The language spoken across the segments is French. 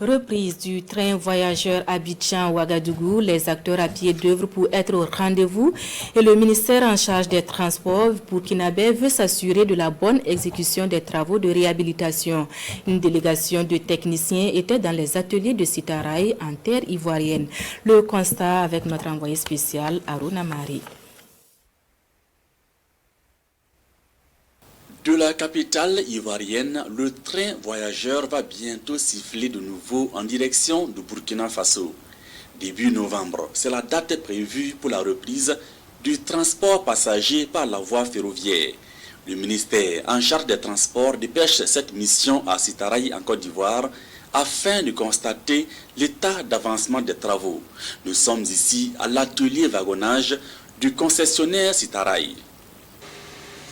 Reprise du train voyageur Abidjan-Ouagadougou, les acteurs à pied d'œuvre pour être au rendez-vous et le ministère en charge des transports burkinabé veut s'assurer de la bonne exécution des travaux de réhabilitation. Une délégation de techniciens était dans les ateliers de Sitaraï en terre ivoirienne. Le constat avec notre envoyé spécial Aruna Mari. De la capitale ivoirienne, le train voyageur va bientôt siffler de nouveau en direction du Burkina Faso. Début novembre, c'est la date prévue pour la reprise du transport passager par la voie ferroviaire. Le ministère en charge des transports dépêche cette mission à Sitaraï en Côte d'Ivoire afin de constater l'état d'avancement des travaux. Nous sommes ici à l'atelier wagonnage du concessionnaire Sitaraï.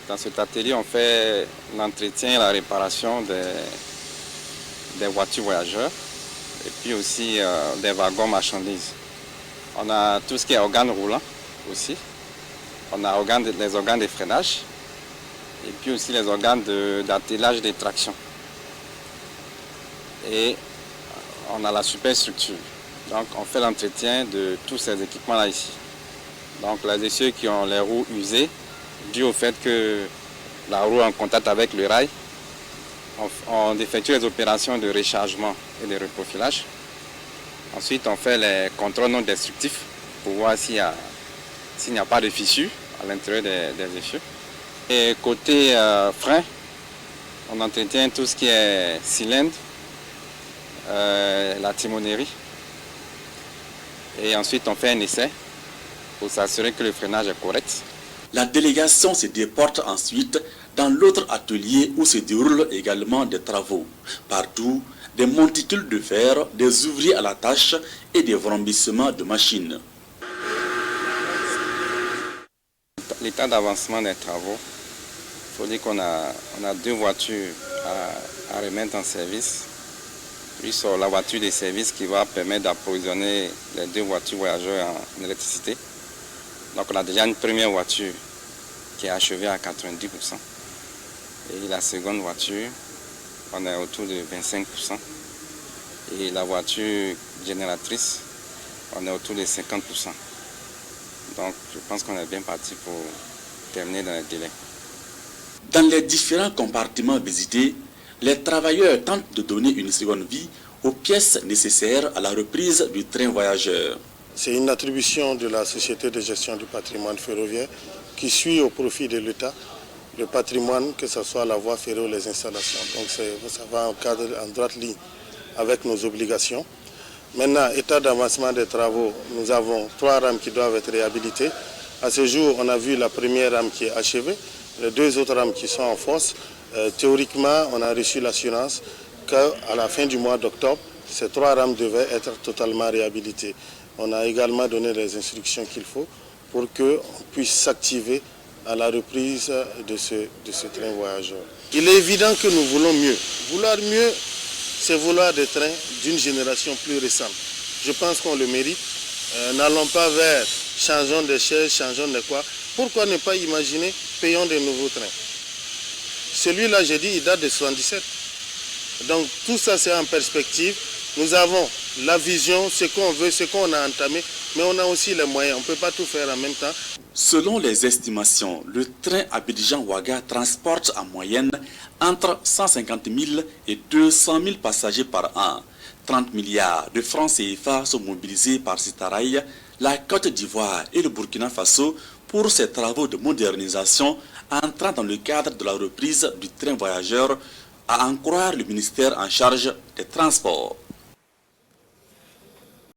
Dans cet atelier, on fait l'entretien et la réparation des voitures voyageurs et puis aussi des wagons marchandises. On a tout ce qui est organes roulants aussi. On a les organes de freinage et puis aussi les organes d'attelage des tractions. Et on a la superstructure. Donc on fait l'entretien de tous ces équipements-là ici. Donc les essieux qui ont les roues usées, dû au fait que la roue est en contact avec le rail, on effectue les opérations de rechargement et de reprofilage. Ensuite, on fait les contrôles non destructifs pour voir s'il n'y a pas de fissures à l'intérieur des essieux. Et côté frein, on entretient tout ce qui est cylindre, la timonerie. Et ensuite, on fait un essai pour s'assurer que le freinage est correct. La délégation se déporte ensuite dans l'autre atelier où se déroulent également des travaux. Partout, des monticules de fer, des ouvriers à la tâche et des vrombissements de machines. L'état d'avancement des travaux, il faut dire qu'on a 2 voitures à remettre en service. Puis sur la voiture de service qui va permettre d'approvisionner les 2 voitures voyageurs en électricité. Donc on a déjà une première voiture qui est achevée à 90%. Et la seconde voiture, on est autour de 25%. Et la voiture génératrice, on est autour de 50%. Donc je pense qu'on est bien parti pour terminer dans les délais. Dans les différents compartiments visités, les travailleurs tentent de donner une seconde vie aux pièces nécessaires à la reprise du train voyageur. C'est une attribution de la Société de gestion du patrimoine ferroviaire qui suit au profit de l'État le patrimoine, que ce soit la voie ferrée ou les installations. Donc ça va en droite ligne avec nos obligations. Maintenant, état d'avancement des travaux, nous avons 3 rames qui doivent être réhabilitées. À ce jour, on a vu la première rame qui est achevée, les 2 autres rames qui sont en force. Théoriquement, on a reçu l'assurance qu'à la fin du mois d'octobre, ces 3 rames devaient être totalement réhabilitées. On a également donné les instructions qu'il faut pour qu'on puisse s'activer à la reprise de ce train voyageur. Il est évident que nous voulons mieux. Vouloir mieux, c'est vouloir des trains d'une génération plus récente. Je pense qu'on le mérite. N'allons pas vers changeons des chaises, changeons de quoi. Pourquoi ne pas imaginer, payons de nouveaux trains. Celui-là, j'ai dit, il date de 1977. Donc tout ça, c'est en perspective. Nous avons la vision, ce qu'on veut, ce qu'on a entamé, mais on a aussi les moyens. On ne peut pas tout faire en même temps. Selon les estimations, le train Abidjan-Ouaga transporte en moyenne entre 150 000 et 200 000 passagers par an. 30 milliards de francs CFA sont mobilisés par Sitaraï, la Côte d'Ivoire et le Burkina Faso pour ces travaux de modernisation entrant dans le cadre de la reprise du train voyageur, à en croire le ministère en charge des transports.